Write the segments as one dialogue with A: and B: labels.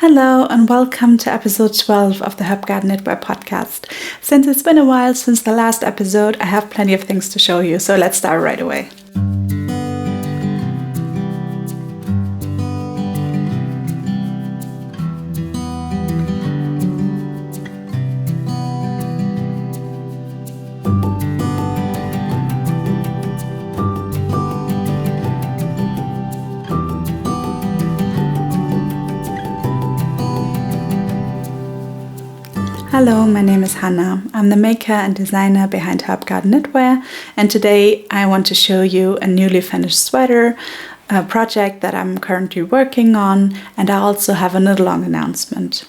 A: Hello and welcome to episode 12 of the HERBGARDEN knitwear podcast. Since it's been a while since the last episode, I have plenty of things to show you, so let's start right away. Hello, my name is Hannah. I'm the maker and designer behind HERBGARDEN knitwear, and today I want to show you a newly finished sweater, a project that I'm currently working on, and I also have a Knitalong announcement.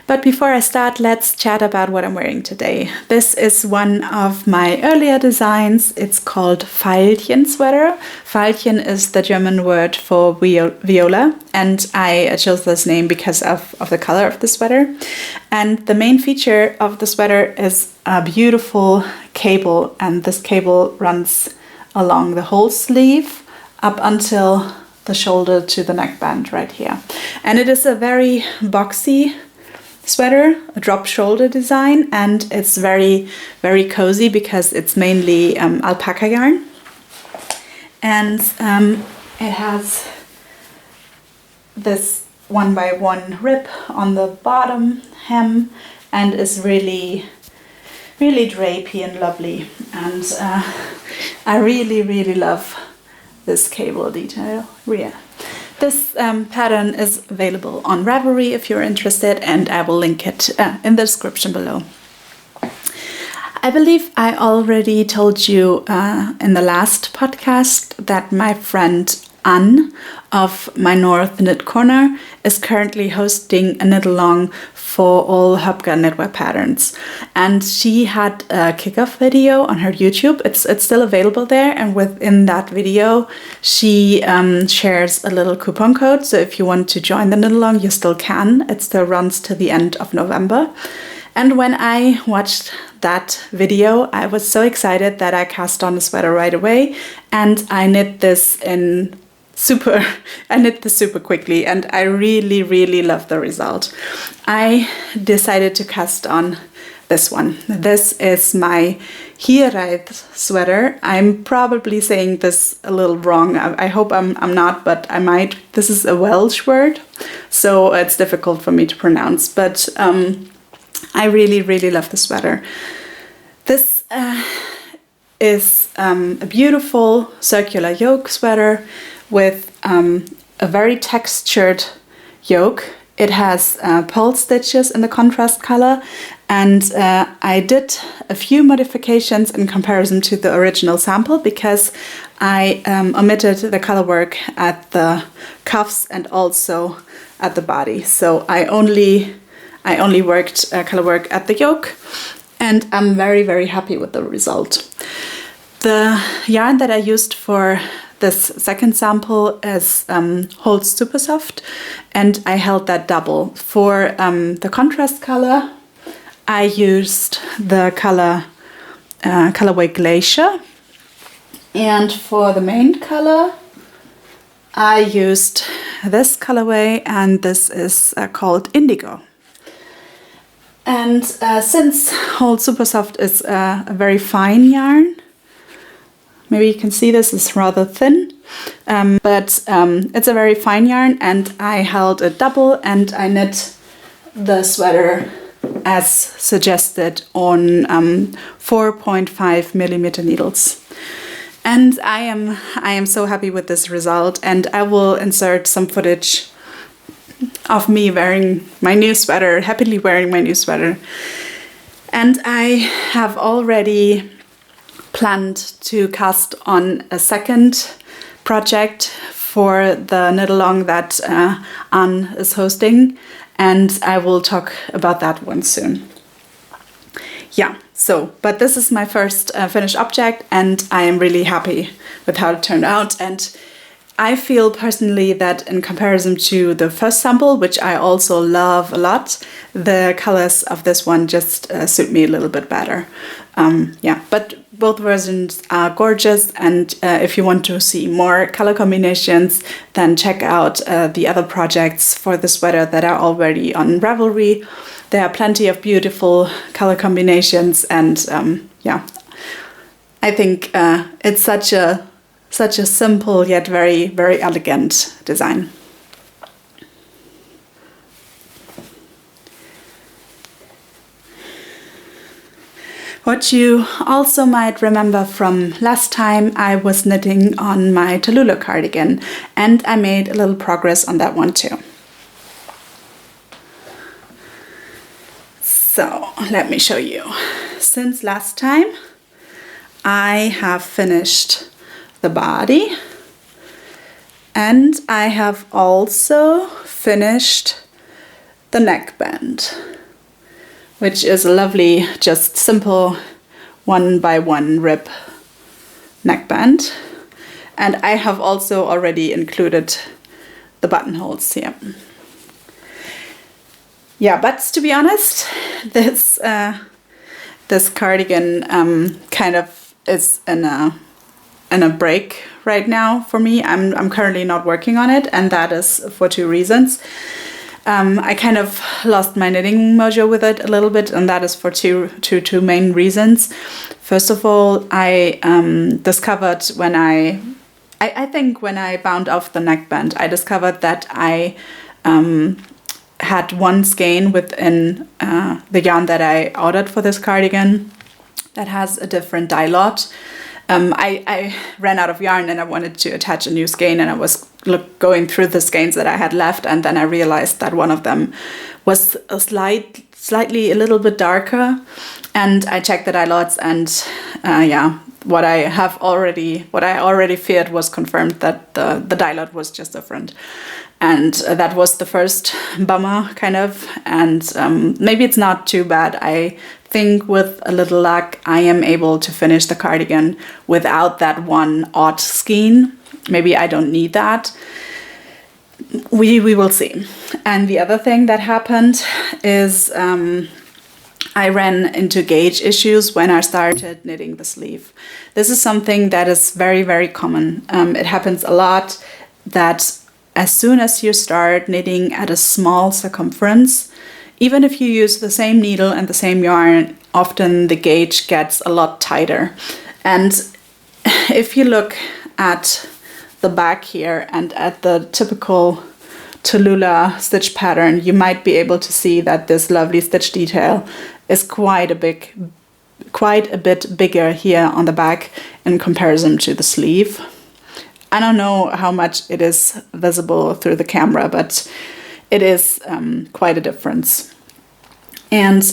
A: But before I start, let's chat about what I'm wearing today. This is one of my earlier designs. It's called Veilchen Sweater. Veilchen is the German word for viola, and I chose this name because of the color of the sweater. And the main feature of the sweater is a beautiful cable, and this cable runs along the whole sleeve up until the shoulder to the neckband right here. And it is a very boxy sweater, a drop shoulder design, and it's very, very cozy because it's mainly alpaca yarn. And it has this 1x1 rib on the bottom hem and is really, really drapey and lovely. And I really, really love this cable detail. Yeah. This pattern is available on Ravelry if you're interested, and I will link it in the description below. I believe I already told you in the last podcast that my friend Anne of My North Knit Corner is currently hosting a knit-along for all HERBGARDEN knitwear patterns, and she had a kickoff video on her YouTube. It's still available there, and within that video she shares a little coupon code, so if you want to join the knit-along you still can. It still runs to the end of November. And when I watched that video, I was so excited that I cast on the sweater right away, and I knit this super quickly, and I really, really love the result. I decided to cast on this one. This is my Hiraeth Sweater. I'm probably saying this a little wrong. I hope I'm not, but I might. This is a Welsh word, so it's difficult for me to pronounce, but I really, really love the sweater. This is a beautiful circular yoke sweater with a very textured yoke. It has pearl stitches in the contrast color, and I did a few modifications in comparison to the original sample because I omitted the color work at the cuffs and also at the body. So I only worked color work at the yoke, and I'm very, very happy with the result. The yarn that I used for this second sample is Holds Super Soft, and I held that double. For the contrast color, I used the colorway Glacier, and for the main color, I used this colorway, and this is called Indigo. And since Hold Super Soft is a very fine yarn, maybe you can see this is rather thin, but it's a very fine yarn, and I held it double, and I knit the sweater as suggested on 4.5 millimeter needles. And I am so happy with this result, and I will insert some footage of me wearing my new sweater, happily wearing my new sweater. And I have already planned to cast on a second project for the knit-along that Anne is hosting, and I will talk about that one soon. Yeah, but this is my first finished object, and I am really happy with how it turned out. And I feel personally that in comparison to the first sample, which I also love a lot, the colors of this one just suit me a little bit better. But both versions are gorgeous, and if you want to see more color combinations, then check out the other projects for the sweater that are already on Ravelry. There are plenty of beautiful color combinations, and yeah, I think it's such a simple yet very, very elegant design. What you also might remember from last time, I was knitting on my Talulah cardigan, and I made a little progress on that one too. So let me show you. Since last time, I have finished the body, and I have also finished the neckband, which is a lovely, just simple 1x1 rib neckband. And I have also already included the buttonholes here. Yeah, but to be honest, this cardigan kind of is in a break right now for me. I'm currently not working on it, and that is for two reasons. I kind of lost my knitting mojo with it a little bit, and that is for two main reasons. First of all, I discovered when I think when I bound off the neckband, I discovered that I had one skein within the yarn that I ordered for this cardigan that has a different dye lot. I ran out of yarn and I wanted to attach a new skein, and I was going through the skeins that I had left, and then I realized that one of them was slightly a little bit darker, and I checked the dye lots, and yeah, what I already feared was confirmed, that the dye lot was just different. And that was the first bummer, kind of, and maybe it's not too bad. I think with a little luck, I am able to finish the cardigan without that one odd skein. Maybe I don't need that. We will see. And the other thing that happened is I ran into gauge issues when I started knitting the sleeve. This is something that is very, very common. It happens a lot that as soon as you start knitting at a small circumference, even if you use the same needle and the same yarn, often the gauge gets a lot tighter. And if you look at the back here and at the typical Talulah stitch pattern, you might be able to see that this lovely stitch detail is quite a bit bigger here on the back in comparison to the sleeve. I don't know how much it is visible through the camera, but it is quite a difference. And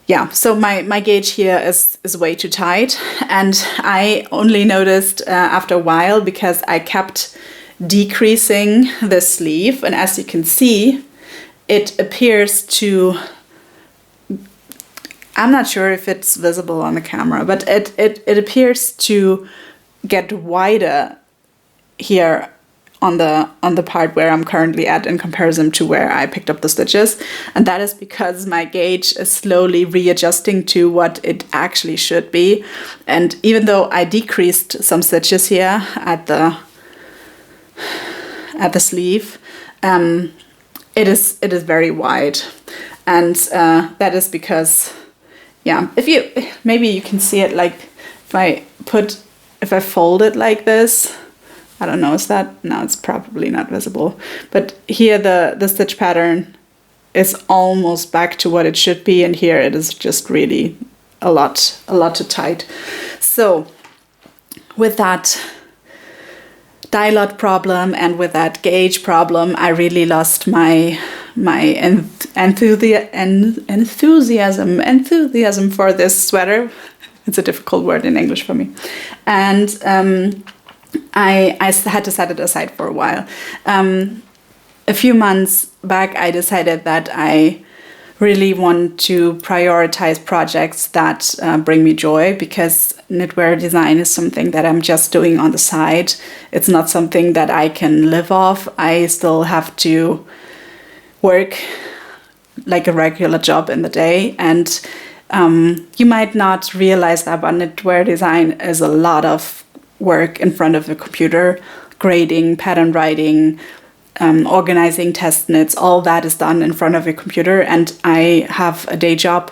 A: yeah, so my gauge here is way too tight, and I only noticed after a while, because I kept decreasing the sleeve, and as you can see, it appears to, I'm not sure if it's visible on the camera, but it appears to get wider here on the part where I'm currently at in comparison to where I picked up the stitches, and that is because my gauge is slowly readjusting to what it actually should be. And even though I decreased some stitches here at the sleeve, it is very wide, and that is because, yeah, maybe you can see it, like if I fold it like this, I don't know, is that, no, it's probably not visible, but here the stitch pattern is almost back to what it should be, and here it is just really a lot too tight. So with that dye lot problem and with that gauge problem, I really lost my enthusiasm for this sweater. It's a difficult word in English for me. And I had to set it aside for a while. A few months back, I decided that I really want to prioritize projects that bring me joy, because knitwear design is something that I'm just doing on the side. It's not something that I can live off. I still have to work like a regular job in the day, and You might not realize that, but knitwear design is a lot of work in front of the computer. Grading, pattern writing, organizing test knits, all that is done in front of a computer. And I have a day job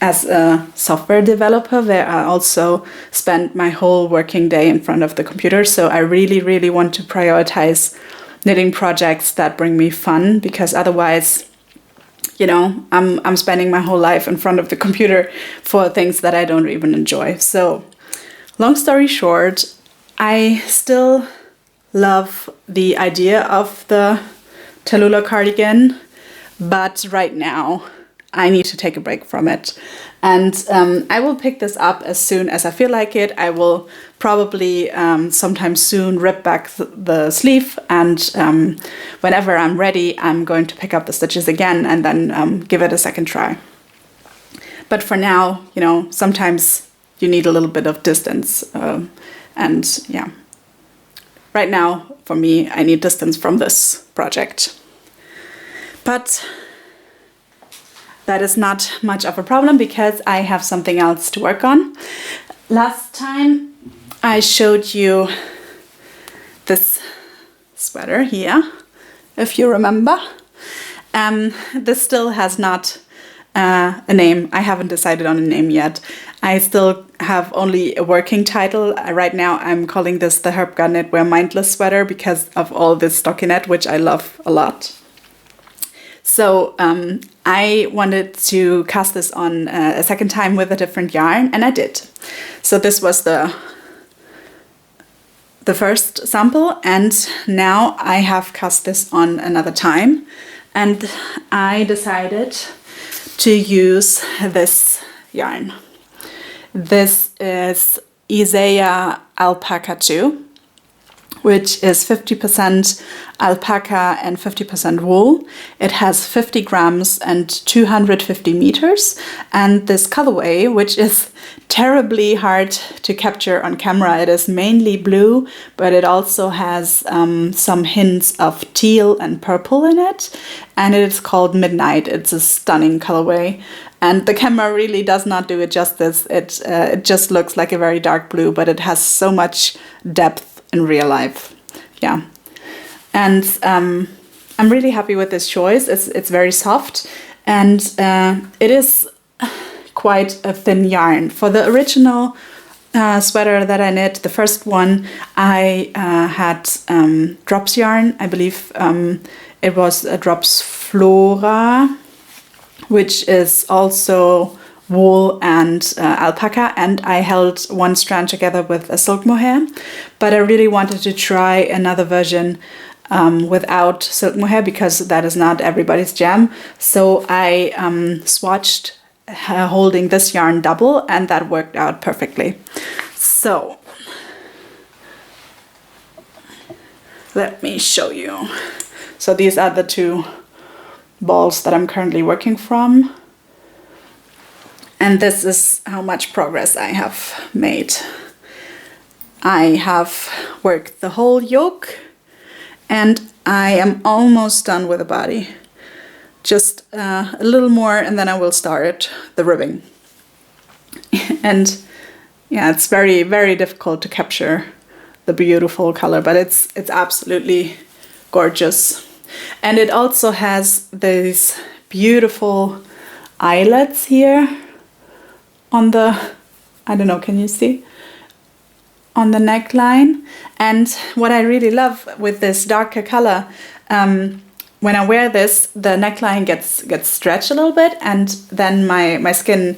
A: as a software developer where I also spend my whole working day in front of the computer. So I really, really want to prioritize knitting projects that bring me fun, because otherwise, you know, I'm spending my whole life in front of the computer for things that I don't even enjoy. So long story short, I still love the idea of the Talulah cardigan, but right now I need to take a break from it. And I will pick this up as soon as I feel like it. I will probably sometime soon rip back the sleeve, and whenever I'm ready, I'm going to pick up the stitches again and then give it a second try. But for now, you know, sometimes you need a little bit of distance. And yeah, right now, for me, I need distance from this project. But that is not much of a problem because I have something else to work on. Last time I showed you this sweater here, if you remember. This still has not a name. I haven't decided on a name yet. I still have only a working title. Right now I'm calling this the HERBGARDEN knitwear Mindless Sweater because of all this stockinette, which I love a lot. So I wanted to cast this on a second time with a different yarn, and I did. So this was the first sample, and now I have cast this on another time, and I decided to use this yarn. This is Isaiah Alpaca 2, which is 50% alpaca and 50% wool. It has 50 grams and 250 meters. And this colorway, which is terribly hard to capture on camera, it is mainly blue, but it also has some hints of teal and purple in it. And it is called Midnight. It's a stunning colorway. And the camera really does not do it justice. It just looks like a very dark blue, but it has so much depth in real life. Yeah. And I'm really happy with this choice. It's very soft, and it is quite a thin yarn. For the original sweater that I knit, the first one, I had drops yarn. I believe it was a drops Flora, which is also wool and alpaca, and I held one strand together with a silk mohair, but I really wanted to try another version without silk mohair because that is not everybody's jam. So I swatched holding this yarn double, and that worked out perfectly. So let me show you. So these are the two balls that I'm currently working from. And this is how much progress I have made. I have worked the whole yoke, and I am almost done with the body. Just a little more, and then I will start the ribbing. And yeah, it's very, very difficult to capture the beautiful color, but it's absolutely gorgeous. And it also has these beautiful eyelets here on the, I don't know, can you see? On the neckline. And what I really love with this darker color, when I wear this, the neckline gets stretched a little bit, and then my skin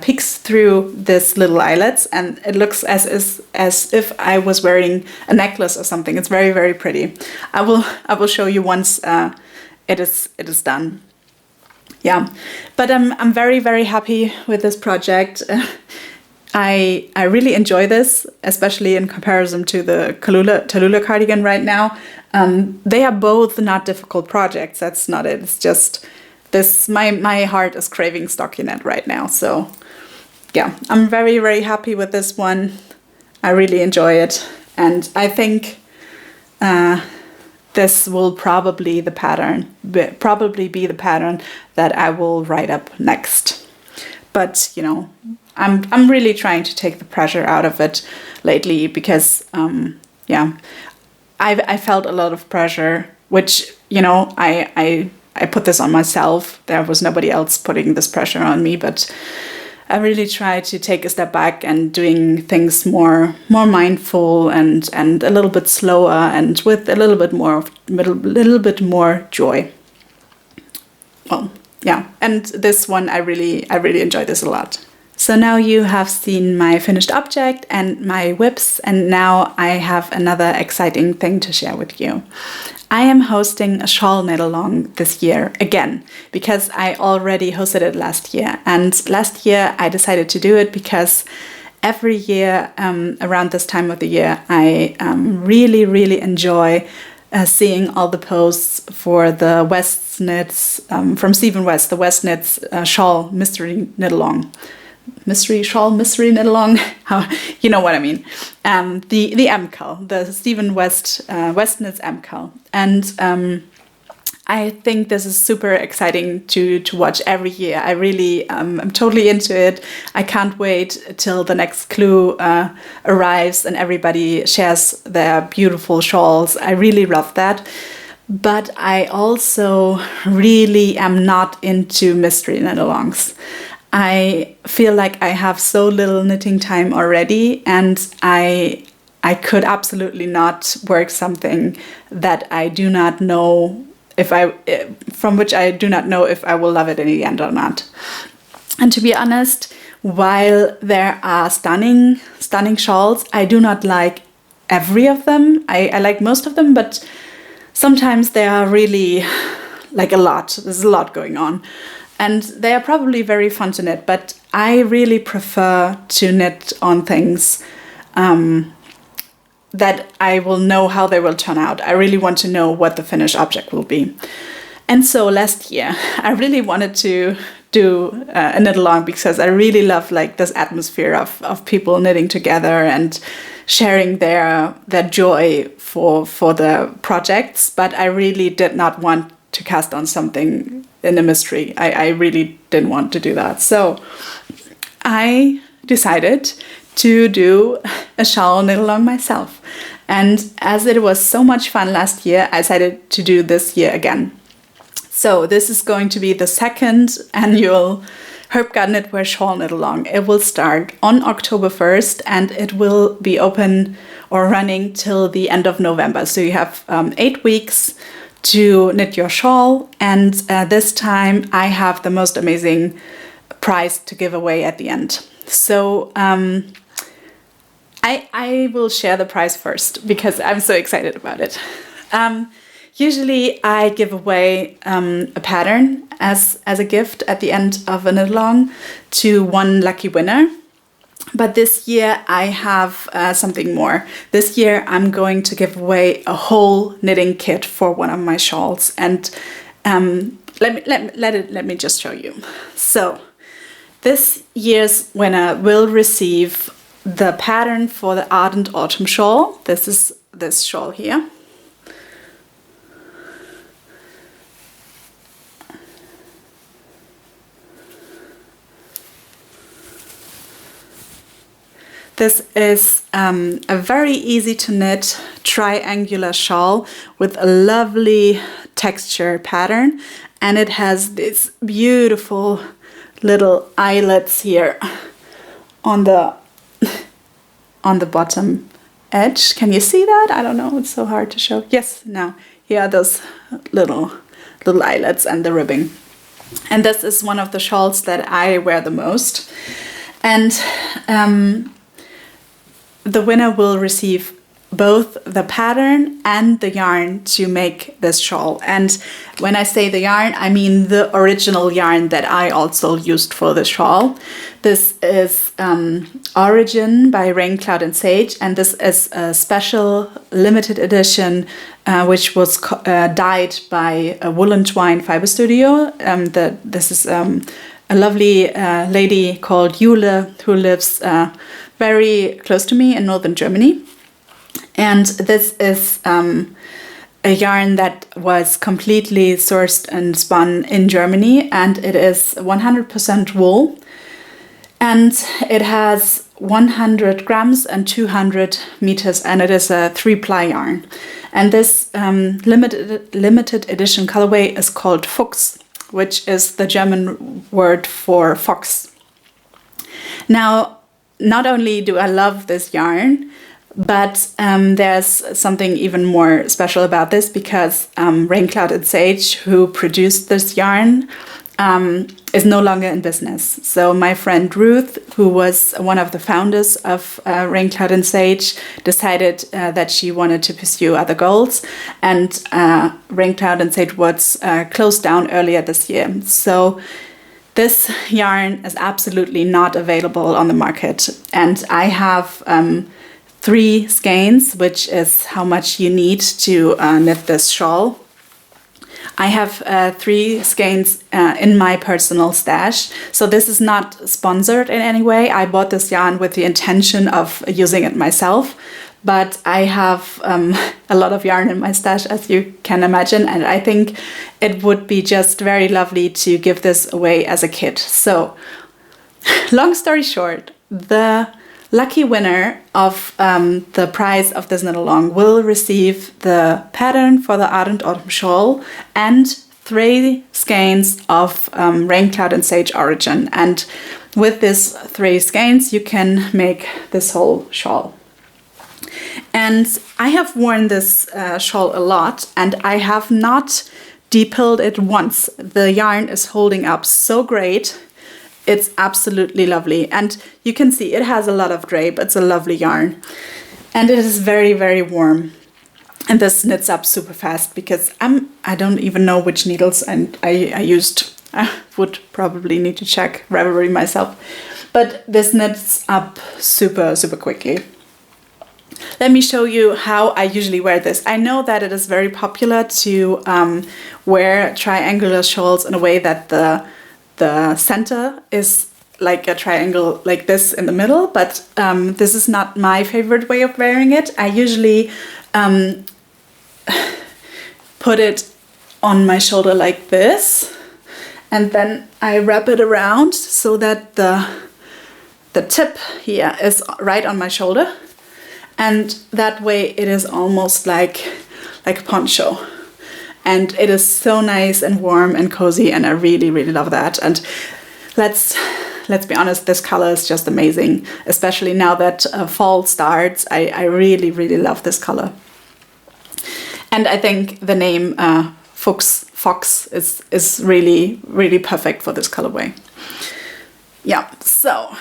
A: peeks through this little eyelets, and it looks as if I was wearing a necklace or something. It's very, very pretty. I will show you once it is done. Yeah, but I'm very, very happy with this project. I really enjoy this, especially in comparison to the Talulah cardigan right now. They are both not difficult projects. That's not it. It's just this. My heart is craving stockinette right now. So yeah, I'm very, very happy with this one. I really enjoy it, and I think this will probably be the pattern that I will write up next. But you know, I'm really trying to take the pressure out of it lately because yeah, I felt a lot of pressure, which, you know, I put this on myself. There was nobody else putting this pressure on me, but I really try to take a step back and doing things more mindful and a little bit slower and with a little bit more joy. Well, yeah, and this one I really enjoy this a lot. So now you have seen my finished object and my whips, and now I have another exciting thing to share with you. I am hosting a shawl knit-along this year again, because I already hosted it last year. And last year I decided to do it because every year around this time of the year, I really enjoy seeing all the posts for the West Knits, from Stephen West, the West Knits shawl mystery knit-along. Mystery shawl, mystery knit-along, you know what I mean. The MCAL, the Stephen West West Knits MCAL. And I think this is super exciting to watch every year. I really am totally into it. I can't wait till the next clue arrives and everybody shares their beautiful shawls. I really love that. But I also really am not into mystery knit-alongs. I feel like I have so little knitting time already, and I could absolutely not work something that I do not know from which I do not know if I will love it in the end or not. And to be honest, while there are stunning shawls, I do not like every of them. I like most of them, but sometimes they are really like a lot. There's a lot going on. And they are probably very fun to knit, but I really prefer to knit on things that I will know how they will turn out. I really want to know what the finished object will be. And so last year, I really wanted to do a knit-along because I really love like this atmosphere of people knitting together and sharing their joy for the projects. But I really did not want to cast on something in a mystery. I really didn't want to do that. So I decided to do a shawl knit-along myself. And as it was so much fun last year, I decided to do this year again. So this is going to be the second annual HERBGARDEN knitwear shawl knit-along. It will start on October 1st and it will be open or running till the end of November. So you have 8 weeks to knit your shawl, and this time I have the most amazing prize to give away at the end. So I will share the prize first because I'm so excited about it. Usually I give away a pattern as a gift at the end of a knit-along to one lucky winner. But this year I have something more. This year I'm going to give away a whole knitting kit for one of my shawls, and let me just show you. So this year's winner will receive the pattern for the Ardent autumn shawl. This is this shawl here. This is a very easy to knit triangular shawl with a lovely texture pattern, and it has these beautiful little eyelets here on the bottom edge. Can you see that? I don't know, it's so hard to show. Yes, now here are those little eyelets and the ribbing. And this is one of the shawls that I wear the most. And the winner will receive both the pattern and the yarn to make this shawl. And when I say the yarn, I mean the original yarn that I also used for the shawl. This is Origin by Rain, Cloud and Sage, and this is a special limited edition which was dyed by a Woolen Twine Fiber Studio. This is a lovely lady called Jule who lives very close to me in northern Germany. And this is a yarn that was completely sourced and spun in Germany, and it is 100% wool, and it has 100 grams and 200 meters, and it is a 3-ply yarn. And this limited edition colorway is called Fuchs, which is the German word for fox. Now, not only do I love this yarn, but there's something even more special about this, because Raincloud and Sage, who produced this yarn, is no longer in business. So my friend Ruth, who was one of the founders of Raincloud and Sage, decided that she wanted to pursue other goals, and Raincloud and Sage was closed down earlier this year. So this yarn is absolutely not available on the market, and I have 3 skeins, which is how much you need to knit this shawl. I have 3 skeins in my personal stash, so this is not sponsored in any way. I bought this yarn with the intention of using it myself, but I have a lot of yarn in my stash, as you can imagine, and I think it would be just very lovely to give this away as a kit. So, long story short, the lucky winner of the prize of this knit-along will receive the pattern for the Ardent Autumn Shawl and 3 skeins of Raincloud and Sage origin. And with these 3 skeins, you can make this whole shawl. And I have worn this shawl a lot, and I have not depilled it once. The yarn is holding up so great. It's absolutely lovely, and you can see it has a lot of drape. It's a lovely yarn, and it is very, very warm. And this knits up super fast, because I don't even know which needles I used. I would probably need to check Ravelry myself, but this knits up super, super quickly. Let me show you how I usually wear this. I know that it is very popular to wear triangular shawls in a way that the center is like a triangle like this in the middle, but this is not my favorite way of wearing it. I usually put it on my shoulder like this, and then I wrap it around so that the tip here is right on my shoulder, and that way it is almost like a poncho. And it is so nice and warm and cozy, and I really, really love that. And let's be honest, this color is just amazing, especially now that fall starts. I really, really love this color. And I think the name Fox is really, really perfect for this colorway. Yeah, so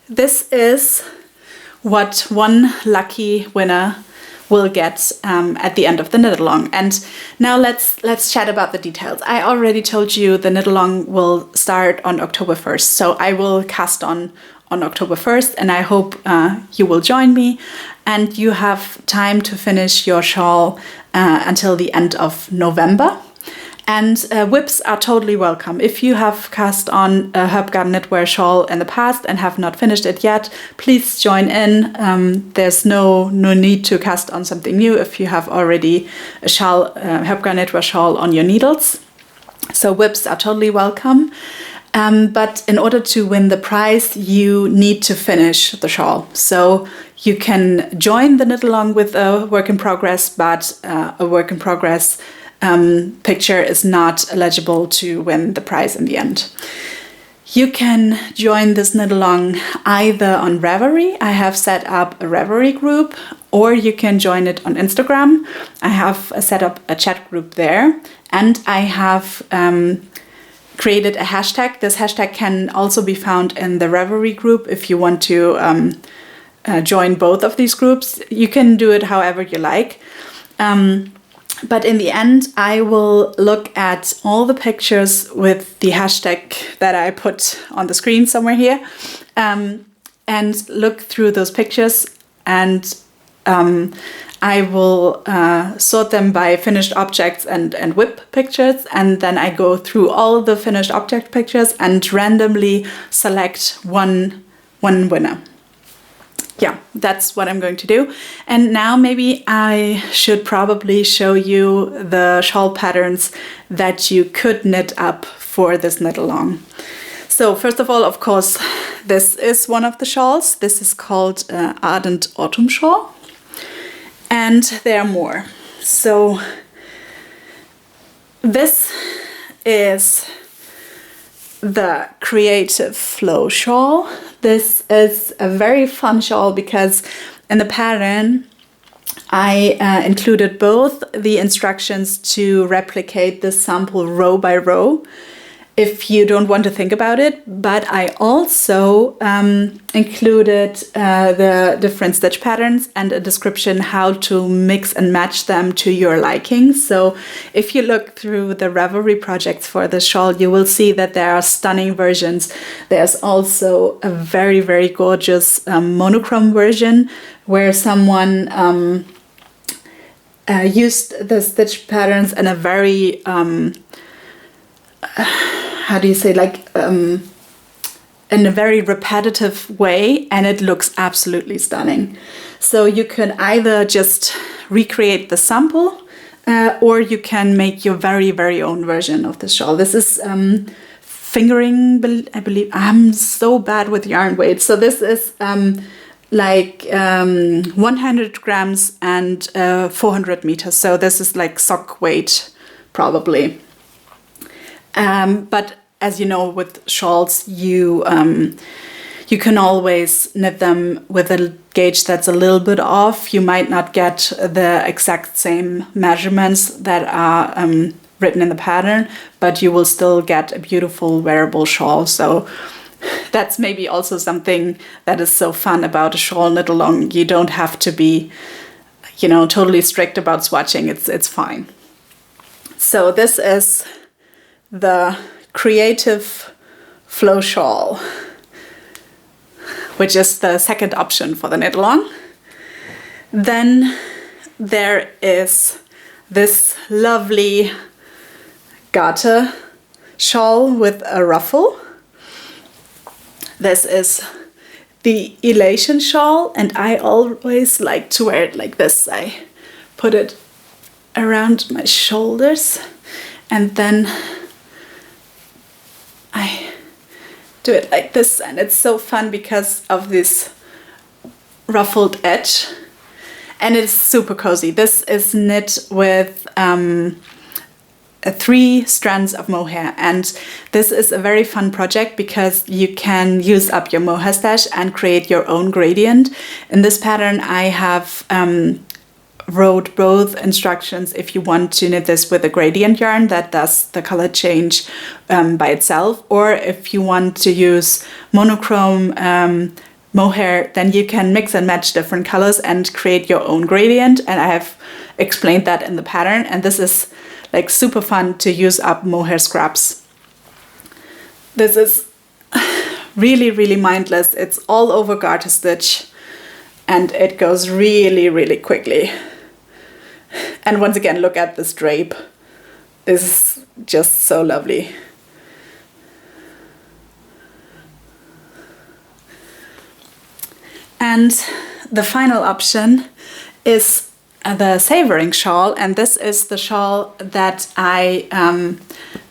A: this is what one lucky winner will get at the end of the knit-along. And now let's chat about the details. I already told you the knit-along will start on October 1st, so I will cast on October 1st, and I hope you will join me, and you have time to finish your shawl until the end of November. And whips are totally welcome. If you have cast on a HERBGARDEN knitwear shawl in the past and have not finished it yet, please join in. There's no need to cast on something new if you have already a shawl, HERBGARDEN knitwear shawl on your needles. So whips are totally welcome. But in order to win the prize, you need to finish the shawl. So you can join the knit-along with a work in progress, but a work in progress picture is not eligible to win the prize in the end. You can join this knit-along either on Ravelry. I have set up a Ravelry group, or you can join it on Instagram. I have set up a chat group there, and I have created a hashtag. This hashtag can also be found in the Ravelry group if you want to join both of these groups. You can do it however you like. But in the end, I will look at all the pictures with the hashtag that I put on the screen somewhere here, and look through those pictures, and I will sort them by finished objects and whip pictures, and then I go through all the finished object pictures and randomly select one winner. yeah, that's what I'm going to do. And now maybe I should probably show you the shawl patterns that you could knit up for this knit along. So first of all, of course, this is one of the shawls. This is called Ardent Autumn Shawl. And there are more. So this is the Creative Flow shawl. This is a very fun shawl because in the pattern I included both the instructions to replicate the sample row by row if you don't want to think about it, but I also included the different stitch patterns and a description how to mix and match them to your liking. So if you look through the Ravelry projects for the shawl, you will see that there are stunning versions. There's also a very, very gorgeous monochrome version where someone used the stitch patterns in a very how do you say, like in a very repetitive way, and it looks absolutely stunning. So you can either just recreate the sample or you can make your very, very own version of the shawl. This is fingering, I believe. I'm so bad with yarn weight. So this is like 100 grams and 400 meters. So this is like sock weight probably. But as you know, with shawls, you can always knit them with a gauge that's a little bit off. You might not get the exact same measurements that are written in the pattern, but you will still get a beautiful wearable shawl. So that's maybe also something that is so fun about a shawl knit along. You don't have to be, you know, totally strict about swatching. It's fine. So this is the Creative Flow shawl, which is the second option for the knit along. Then there is this lovely garter shawl with a ruffle. This is the Elation Shawl, and I always like to wear it like this. I put it around my shoulders and then I do it like this, and it's so fun because of this ruffled edge, and it's super cozy. This is knit with 3 strands of mohair, and this is a very fun project because you can use up your mohair stash and create your own gradient. In this pattern I have wrote both instructions if you want to knit this with a gradient yarn that does the color change by itself, or if you want to use monochrome mohair, then you can mix and match different colors and create your own gradient, and I have explained that in the pattern, and this is like super fun to use up mohair scraps. This is really, really mindless. It's all over garter stitch and it goes really, really quickly. And once again, look at this drape. This is just so lovely. And the final option is the Savoring Shawl, and this is the shawl that I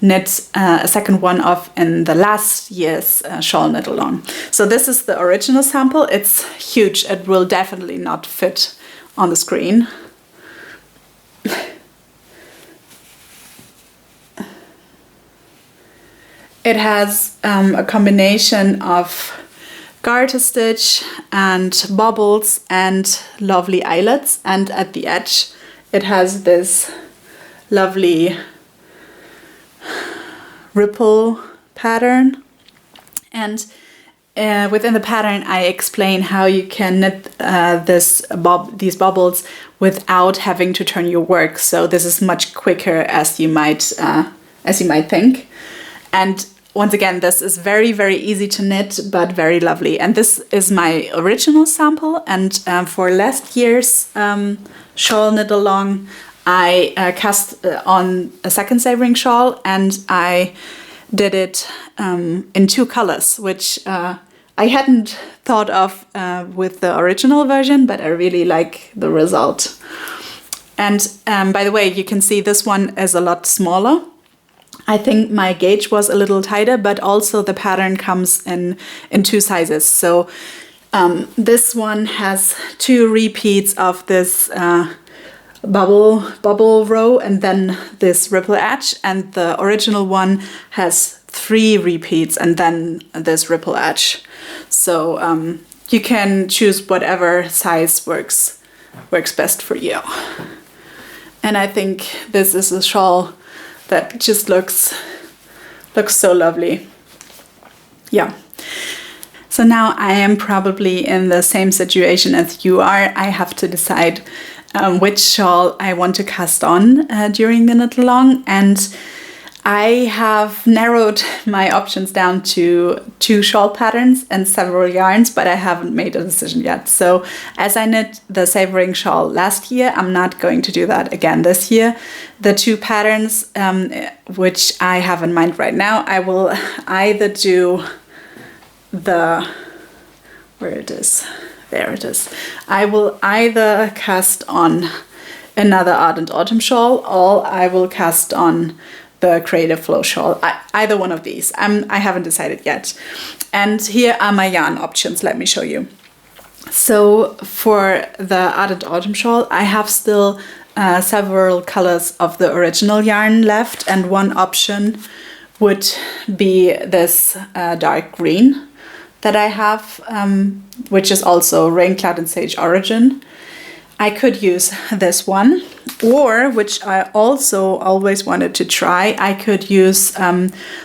A: knit a second one of in the last year's shawl knit along. So this is the original sample. It's huge. It will definitely not fit on the screen. It has a combination of garter stitch and bobbles and lovely eyelets, and at the edge it has this lovely ripple pattern. And within the pattern I explain how you can knit these bobbles without having to turn your work, so this is much quicker as you might think. And once again, this is very, very easy to knit, but very lovely. And this is my original sample. And for last year's shawl knit along, I cast on a second Savoring Shawl, and I did it in 2 colors, which I I hadn't thought of with the original version, but I really like the result. And by the way, you can see this one is a lot smaller. I think my gauge was a little tighter, but also the pattern comes in two sizes. So this one has 2 repeats of this bubble row and then this ripple edge, and the original one has 3 repeats and then this ripple edge. So you can choose whatever size works best for you. And I think this is a shawl that just looks so lovely. Yeah. So now I am probably in the same situation as you are. I have to decide which shawl I want to cast on during the Knitalong, and I have narrowed my options down to 2 shawl patterns and several yarns, but I haven't made a decision yet. So as I knit the Savoring Shawl last year, I'm not going to do that again this year. The 2 patterns which I have in mind right now, I will either do the, where it is, there it is. I will either cast on another Ardent Autumn Shawl, or I will cast on the Creative Flow Shawl. Either one of these. I haven't decided yet. And here are my yarn options. Let me show you. So for the Ardent Autumn Shawl, I have still several colors of the original yarn left, and one option would be this dark green that I have, which is also Rain Cloud and Sage Origin. I could use this one, or, which I also always wanted to try, I could use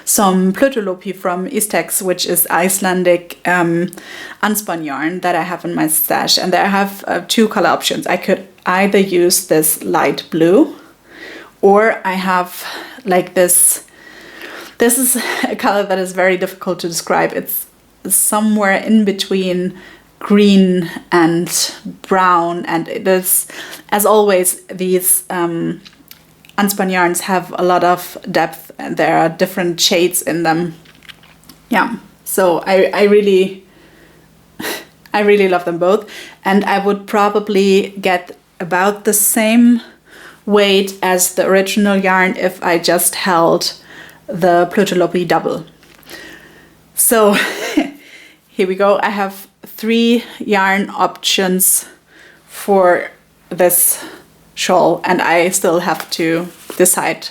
A: some Plötulopi from Istex, which is Icelandic unspun yarn that I have in my stash. And there I have 2 color options. I could either use this light blue, or I have like this. This is a color that is very difficult to describe. It's somewhere in between green and brown, and it is, as always, these unspun yarns have a lot of depth and there are different shades in them. Yeah, so I really love them both, and I would probably get about the same weight as the original yarn if I just held the Plötulopi double. So here we go. I have 3 yarn options for this shawl, and I still have to decide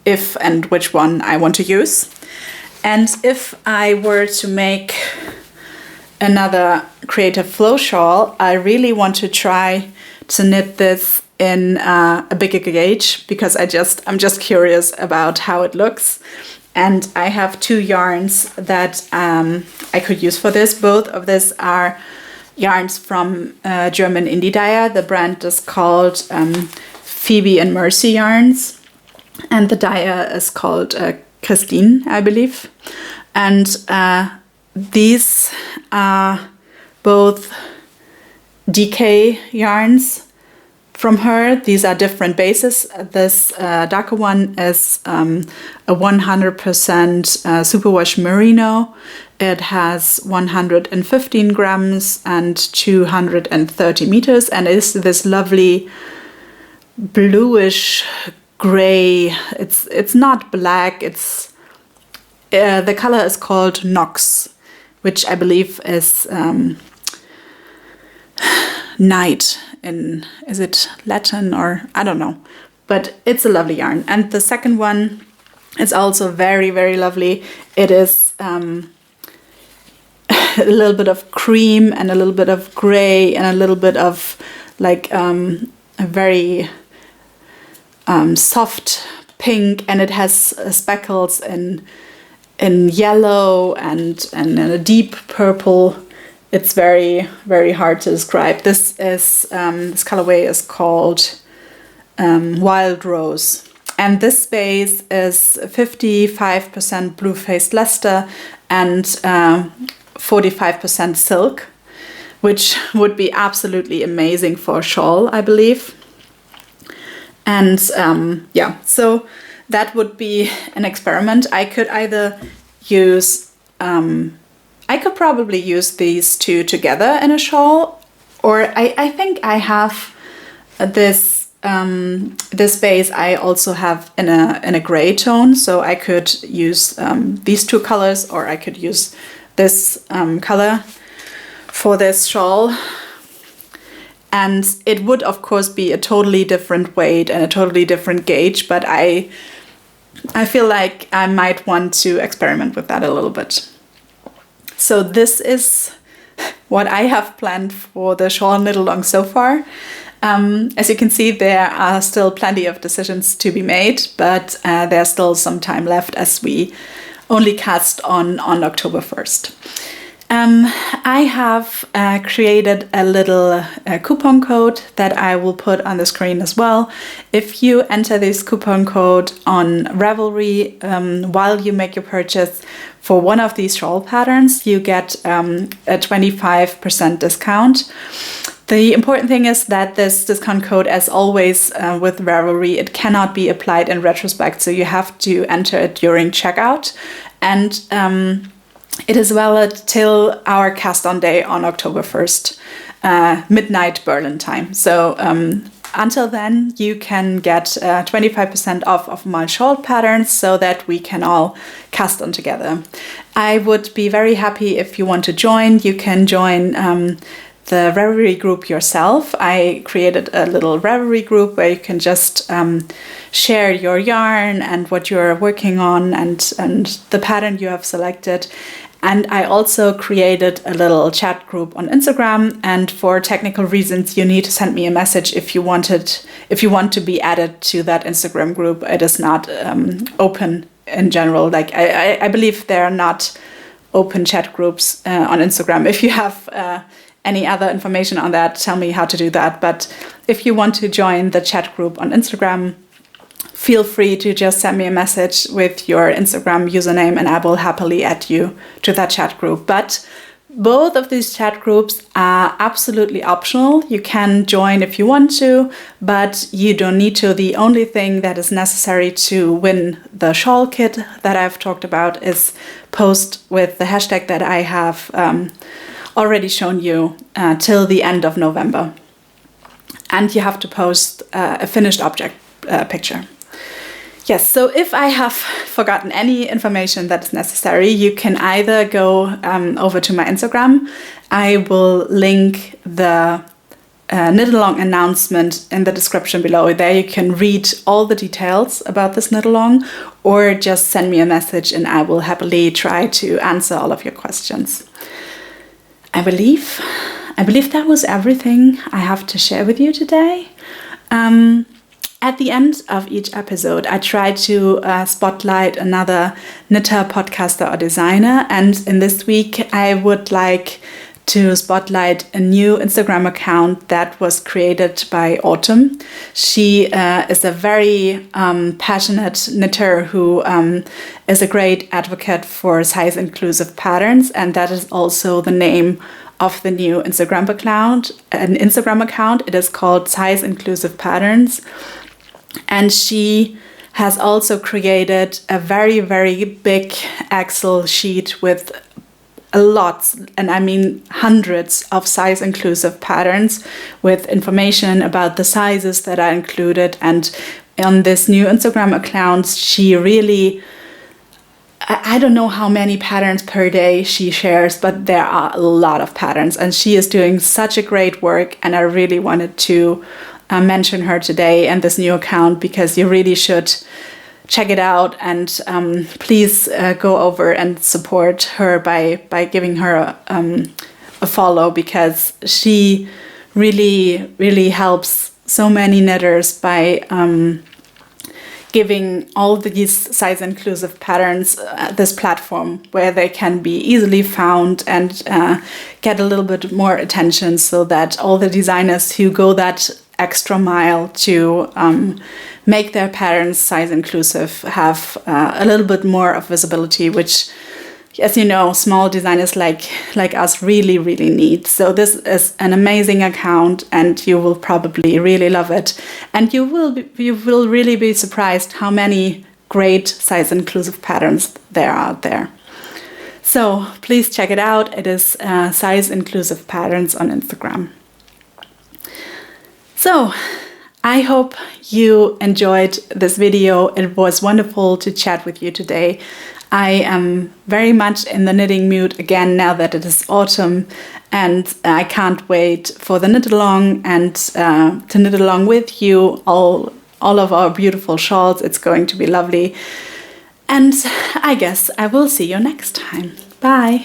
A: if and which one I want to use. And if I were to make another Creative Flow shawl, I really want to try to knit this in a bigger gauge, because I'm just curious about how it looks. And I have 2 yarns that I could use for this. Both of these are yarns from German indie dyer. The brand is called Phoebe and Mercy Yarns, and the dyer is called Christine, I believe. And these are both DK yarns from her. These are different bases. This darker one is a 100% superwash merino. It has 115 grams and 230 meters, and is this lovely bluish gray. It's not black. It's the color is called Nox, which I believe is night. Is it Latin, or I don't know, but it's a lovely yarn. And the second one is also very, very lovely. It is a little bit of cream and a little bit of gray and a little bit of like a very soft pink, and it has speckles in yellow and in a deep purple. It's very, very hard to describe. This colorway is called Wild Rose, and this base is 55% blue-faced Leicester and 45% silk, which would be absolutely amazing for a shawl, I believe. And yeah, so that would be an experiment. I could either use I could probably use these two together in a shawl, or I think I have this base I also have in a gray tone, so I could use these two colors, or I could use this color for this shawl. And it would of course be a totally different weight and a totally different gauge, but I feel like I might want to experiment with that a little bit. So this is what I have planned for the shawl knit along so far. As you can see, there are still plenty of decisions to be made, but there's still some time left as we only cast on October 1st. I have created a little coupon code that I will put on the screen as well. If you enter this coupon code on Ravelry while you make your purchase for one of these shawl patterns, you get a 25% discount. The important thing is that this discount code, as always with Ravelry, it cannot be applied in retrospect, so you have to enter it during checkout. And it is valid till our cast on day on October 1st, midnight Berlin time. So until then, you can get 25% off of my shawl patterns so that we can all cast on together. I would be very happy if you want to join. You can join the Ravelry group yourself. I created a little Ravelry group where you can just share your yarn and what you're working on and the pattern you have selected. And I also created a little chat group on Instagram, and for technical reasons you need to send me a message if you want to be added to that Instagram group. It is not open in general. Like I believe there are not open chat groups on Instagram. If you have any other information on that, tell me how to do that. But if you want to join the chat group on Instagram, feel free to just send me a message with your Instagram username and I will happily add you to that chat group. But both of these chat groups are absolutely optional. You can join if you want to, but you don't need to. The only thing that is necessary to win the shawl kit that I've talked about is post with the hashtag that I have already shown you till the end of November. And you have to post a finished object picture. Yes, so if I have forgotten any information that is necessary, you can either go over to my Instagram. I will link the Knitalong announcement in the description below. There you can read all the details about this Knitalong, or just send me a message and I will happily try to answer all of your questions. I believe that was everything I have to share with you today. At the end of each episode, I try to spotlight another knitter, podcaster, or designer. And in this week, I would like to spotlight a new Instagram account that was created by Autumn. She is a very passionate knitter who is a great advocate for size-inclusive patterns. And that is also the name of the new Instagram account. It is called Size Inclusive Patterns. And she has also created a very, very big Excel sheet with lots, and I mean hundreds of size inclusive patterns with information about the sizes that are included. And on this new Instagram account, she really, I don't know how many patterns per day she shares, but there are a lot of patterns and she is doing such a great work. And I really wanted to mention her today and this new account, because you really should check it out, and please go over and support her by giving her a follow, because she really helps so many knitters by giving all these size inclusive patterns this platform where they can be easily found and get a little bit more attention, so that all the designers who go that extra mile to make their patterns size inclusive have a little bit more of visibility, which, as you know, small designers like us really need. So this is an amazing account and you will probably really love it, and you will really be surprised how many great size inclusive patterns there are out there. So please check it out. It is Size Inclusive Patterns on Instagram. So I hope you enjoyed this video. It was wonderful to chat with you today. I am very much in the knitting mood again now that it is autumn, and I can't wait for the knit along and to knit along with you all of our beautiful shawls. It's going to be lovely. And I guess I will see you next time. Bye.